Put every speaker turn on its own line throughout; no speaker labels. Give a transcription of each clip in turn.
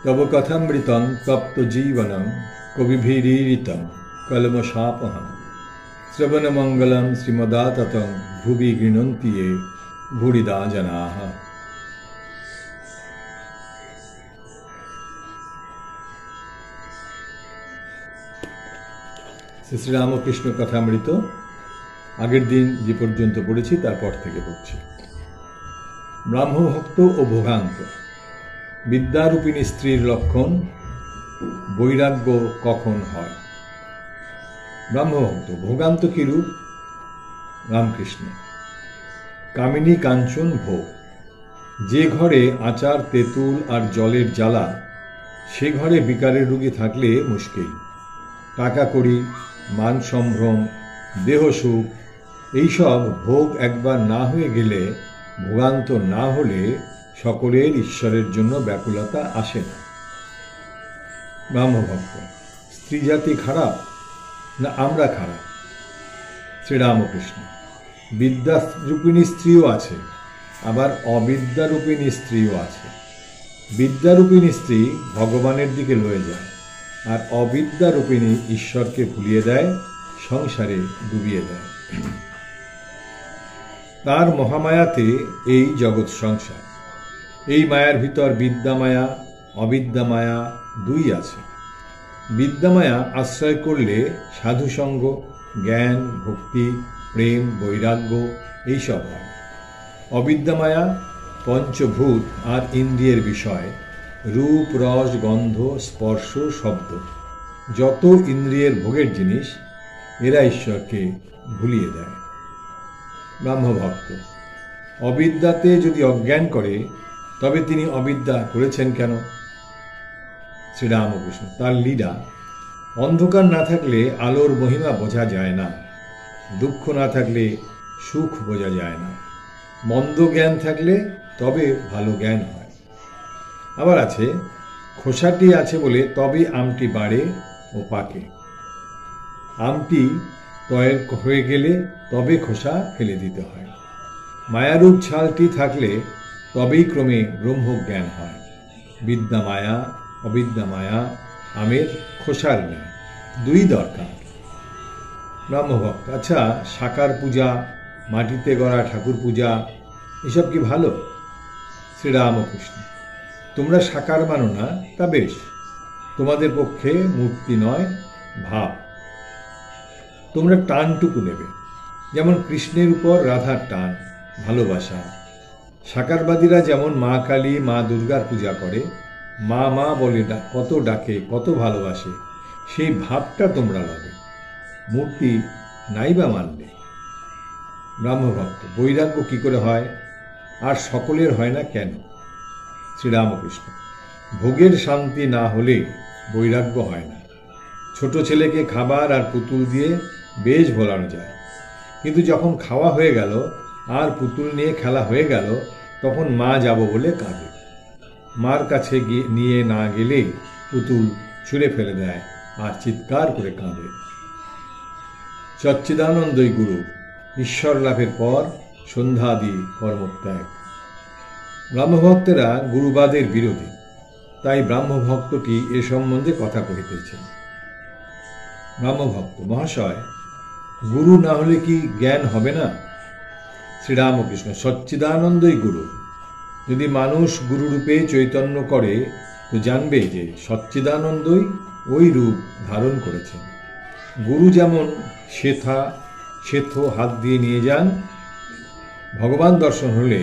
तव कथमृतं तप्त जीवनं कविभिरीरितं कलमशापहं श्रवणमंगलं श्रीमदाततं भुवि गृह्णन्ति ये भूरिदा जनाः। শ্রী শ্রীরামকৃষ্ণ কথামৃত আগের দিন যে পর্যন্ত পড়েছি তারপর থেকে পড়ছি। ব্রাহ্মভক্ত ও ভোগান্ত। বিদ্যারূপিণী স্ত্রীর লক্ষণ, বৈরাগ্য কখন হয়। ব্রাহ্মভক্ত। ভোগান্ত কি রূপ? রামকৃষ্ণ। কামিনী কাঞ্চন ভোগ। যে ঘরে আচার তেঁতুল আর জলের জ্বালা, সে ঘরে বিকারের রোগী থাকলে মুশকিল। টাকা কড়ি, মান সম্ভ্রম, দেহসুখ এইসব ভোগ একবার না হয়ে গেলে, ভোগান্ত না হলে সকলের ঈশ্বরের জন্য ব্যাকুলতা আসে না। ব্রাহ্মভক্ত। স্ত্রী জাতি খারাপ না আমরা খারাপ? শ্রীরামকৃষ্ণ। বিদ্যারূপিণী স্ত্রীও আছে, আবার অবিদ্যারূপিণী স্ত্রীও আছে। বিদ্যারূপিণী স্ত্রী ভগবানের দিকে লয়ে যায়, আর অবিদ্যারূপিণী ঈশ্বরকে ভুলিয়ে দেয়, সংসারে ডুবিয়ে দেয়। তার মহামায়াতে এই জগৎ সংসার। এই মায়ার ভিতর বিদ্যামায়া অবিদ্যামায়া দুই আছে। বিদ্যামায়া আশ্রয় করলে সাধুসঙ্গ, জ্ঞান, ভক্তি, প্রেম, বৈরাগ্য এইসব হয়। অবিদ্যামায়া পঞ্চভূত আর ইন্দ্রিয়ের বিষয়, রূপ, রস, গন্ধ, স্পর্শ, শব্দ, যত ইন্দ্রিয়ের ভোগের জিনিস, এরা ঈশ্বরকে ভুলিয়ে দেয়। ব্রাহ্মভক্ত। অবিদ্যাতে যদি অজ্ঞান করে, তবে তিনি অবিদ্যা করেছেন কেন? শ্রীরামকৃষ্ণ। তার লীলা। অন্ধকার না থাকলে আলোর মহিমা বোঝা যায় না, দুঃখ না থাকলে সুখ বোঝা যায় না, মন্দ জ্ঞান থাকলে তবে ভালো জ্ঞান হয়। আবার আছে, খোসাটি আছে বলে তবে আমটি বাড়ে ও পাকে। আমটি তয়ের হয়ে গেলে তবে খোসা ফেলে দিতে হয়। মায়ারূপ ছালটি থাকলে তবেই ক্রমে ব্রহ্মজ্ঞান হয়। বিদ্যা মায়া অবিদ্যা মায়া আমের খোসার ন্যায়, দুই দরকার। ব্রাহ্মভক্ত। আচ্ছা, সাকার পূজা, মাটিতে গড়া ঠাকুর পূজা, এসব কি ভালো? শ্রীরামকৃষ্ণ। তোমরা সাকার মানো না, তা বেশ, তোমাদের পক্ষে মূর্তি নয়, ভাব। তোমরা টানটুকু নেবে, যেমন কৃষ্ণের উপর রাধার টান, ভালোবাসা। সাকারবাদীরা যেমন মা কালী, মা দুর্গার পূজা করে, মা মা বলে কত ডাকে, কত ভালোবাসে, সেই ভাবটা তোমরা লবে, মূর্তি নাইবা মানলে। ব্রাহ্মভক্ত। বৈরাগ্য কি করে হয়, আর সকলের হয় না কেন? শ্রীরামকৃষ্ণ। ভোগের শান্তি না হলে বৈরাগ্য হয় না। ছোট ছেলেকে খাবার আর পুতুল দিয়ে বেশ ভোলানো যায়, কিন্তু যখন খাওয়া হয়ে গেল আর পুতুল নিয়ে খেলা হয়ে গেল, তখন মা যাব বলে কাঁদে। মার কাছে নিয়ে না গেলে পুতুল ছুঁড়ে ফেলে দেয় আর চিৎকার করে কাঁদে। সচ্চিদানন্দই গুরু। ঈশ্বর লাভের পর সন্ধ্যাদি কর্মত্যাগ। ব্রাহ্মভক্তেরা গুরুবাদের বিরোধী, তাই ব্রাহ্মভক্তটি এ সম্বন্ধে কথা কহিতেছেন। ব্রাহ্মভক্ত। মহাশয়, গুরু না হলে কি জ্ঞান হবে না? শ্রীরামকৃষ্ণ। সচ্চিদানন্দই গুরু। যদি মানুষ গুরুরূপে চৈতন্য করে, তো জানবে যে সচ্চিদানন্দই ওই রূপ ধারণ করেছেন। গুরু যেমন সেথো হাত দিয়ে নিয়ে যান, ভগবান দর্শন হলে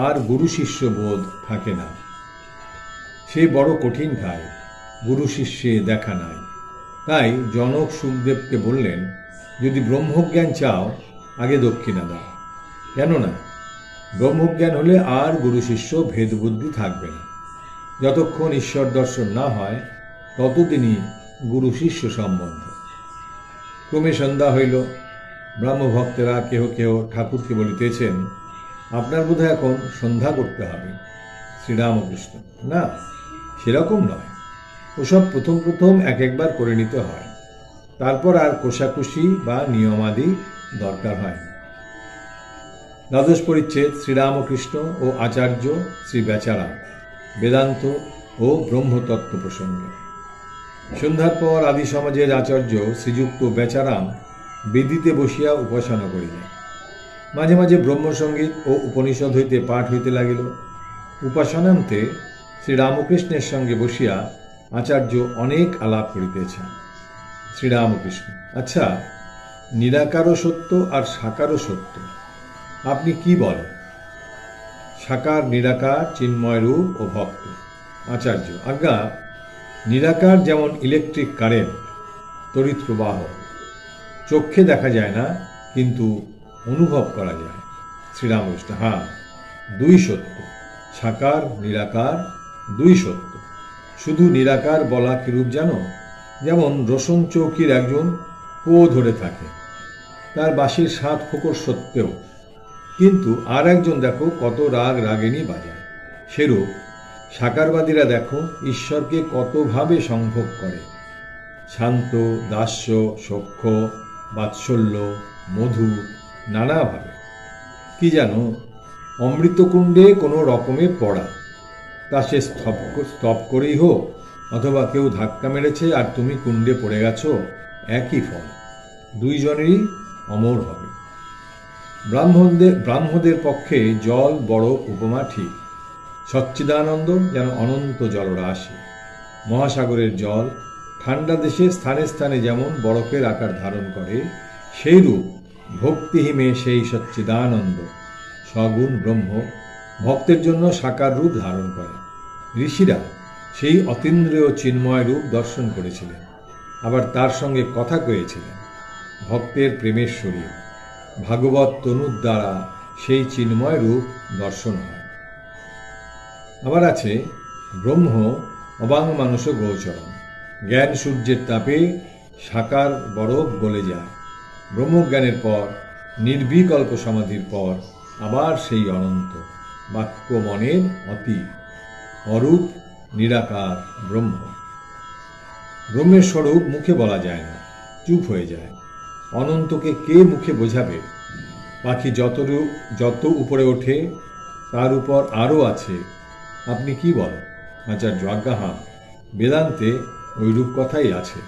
আর গুরু শিষ্য বোধ থাকে না। সে বড় কঠিন খায়, গুরু শিষ্যে দেখা নাই। তাই জনক সুখদেবকে বললেন, যদি ব্রহ্মজ্ঞান চাও, আগে দক্ষিণা দাও। কেননা ব্রহ্মজ্ঞান হলে আর গুরু শিষ্য ভেদবুদ্ধি থাকবে না। যতক্ষণ ঈশ্বর দর্শন না হয়, ততদিনই গুরু শিষ্য সম্বন্ধ। ক্রমে সন্ধ্যা হইল। ব্রাহ্মভক্তেরা কেহ কেহ ঠাকুরকে বলিতেছেন, আপনার বোধহয় এখন সন্ধ্যা করতে হবে। শ্রীরামকৃষ্ণ। না, সেরকম নয়, ওসব প্রথম প্রথম এক একবার করে নিতে হয়, তারপর আর কোষাকুষি বা নিয়মাদি দরকার হয় না। দ্বাদশ পরিচ্ছেদ। শ্রীরামকৃষ্ণ ও আচার্য শ্রী বেচারাম। বেদান্ত ও ব্রহ্মতত্ত্ব প্রসঙ্গে। সন্ধ্যার পর আদি সমাজের আচার্য শ্রীযুক্ত বেচারাম বেদিতে বসিয়া উপাসনা করিলেন। মাঝে মাঝে ব্রহ্মসঙ্গীত ও উপনিষদ হইতে পাঠ হইতে লাগিল। উপাসনান্তে শ্রীরামকৃষ্ণের সঙ্গে বসিয়া আচার্য অনেক আলাপ করিতেছেন। শ্রীরামকৃষ্ণ: আচ্ছা, নিরাকারও সত্য আর সাকারও সত্য, আপনি কি বলেন? সাকার, নিরাকার, চিন্ময় রূপ ও ভক্ত। আচার্য: আজ্ঞা, নিরাকার যেমন ইলেকট্রিক কারেন্ট, তড়িৎ প্রবাহ, চোখে দেখা যায় না কিন্তু অনুভব করা যায়। শ্রীরামকৃষ্ণ: হ্যাঁ, দুই সত্য, সাকার নিরাকার দুই সত্য। শুধু নিরাকার বলা কিরূপ জানো? যেমন রোশন চৌকির একজন পো ধরে থাকে, তার বাঁশির 7 ফোঁকর সত্ত্বেও, কিন্তু আর একজন দেখো কত রাগ রাগিনী বাজায়। সেরূপ সাকারবাদীরা দেখো ঈশ্বরকে কতভাবে সম্ভোগ করে, শান্ত, দাস্য, সখ্য, বাৎসল্য, মধু, নানাভাবে। কি জানো, অমৃতকুণ্ডে কোনো রকমে পড়া, তা সে স্তব করেই হোক অথবা কেউ ধাক্কা মেরেছে আর তুমি কুণ্ডে পড়ে গেছো, একই ফল, দুইজনেরই অমর হবে। ব্রাহ্মদের পক্ষে জল বরফ উপমা ঠিক। সচ্চিদানন্দ যেন অনন্ত জলরাশি। মহাসাগরের জল ঠান্ডা দেশে স্থানে স্থানে যেমন বরফের আকার ধারণ করে, সেইরূপ ভক্তিহীনে সেই সচ্চিদানন্দ সগুণ ব্রহ্ম ভক্তের জন্য সাকার রূপ ধারণ করে। ঋষিরা সেই অতীন্দ্রিয় চিন্ময় রূপ দর্শন করেছিলেন, আবার তার সঙ্গে কথা কয়েছিলেন। ভক্তের প্রেমের শরীর ভাগবত তনুর দ্বারা সেই চিন্ময় রূপ দর্শন হয়। আবার আছে ব্রহ্ম অবাং মানুষ গোচরণ, জ্ঞান সূর্যের তাপে সাকার বরফ গলে যায়। ব্রহ্মজ্ঞানের পর, নির্বিকল্প সমাধির পর আবার সেই অনন্ত বাক্য মনের অতি অরূপ নিরাকার ব্রহ্ম। ব্রহ্মের স্বরূপ মুখে বলা যায় না, চুপ হয়ে যায়। অনন্তকে কে মুখে বোঝাবে? পাখি যত উপরে ওঠে তার উপর আরও আছে। আপনি কি বলেন? আচার্য: আজ্ঞা, হাঁ, বেদান্তে ওই রূপ কথাই আছে।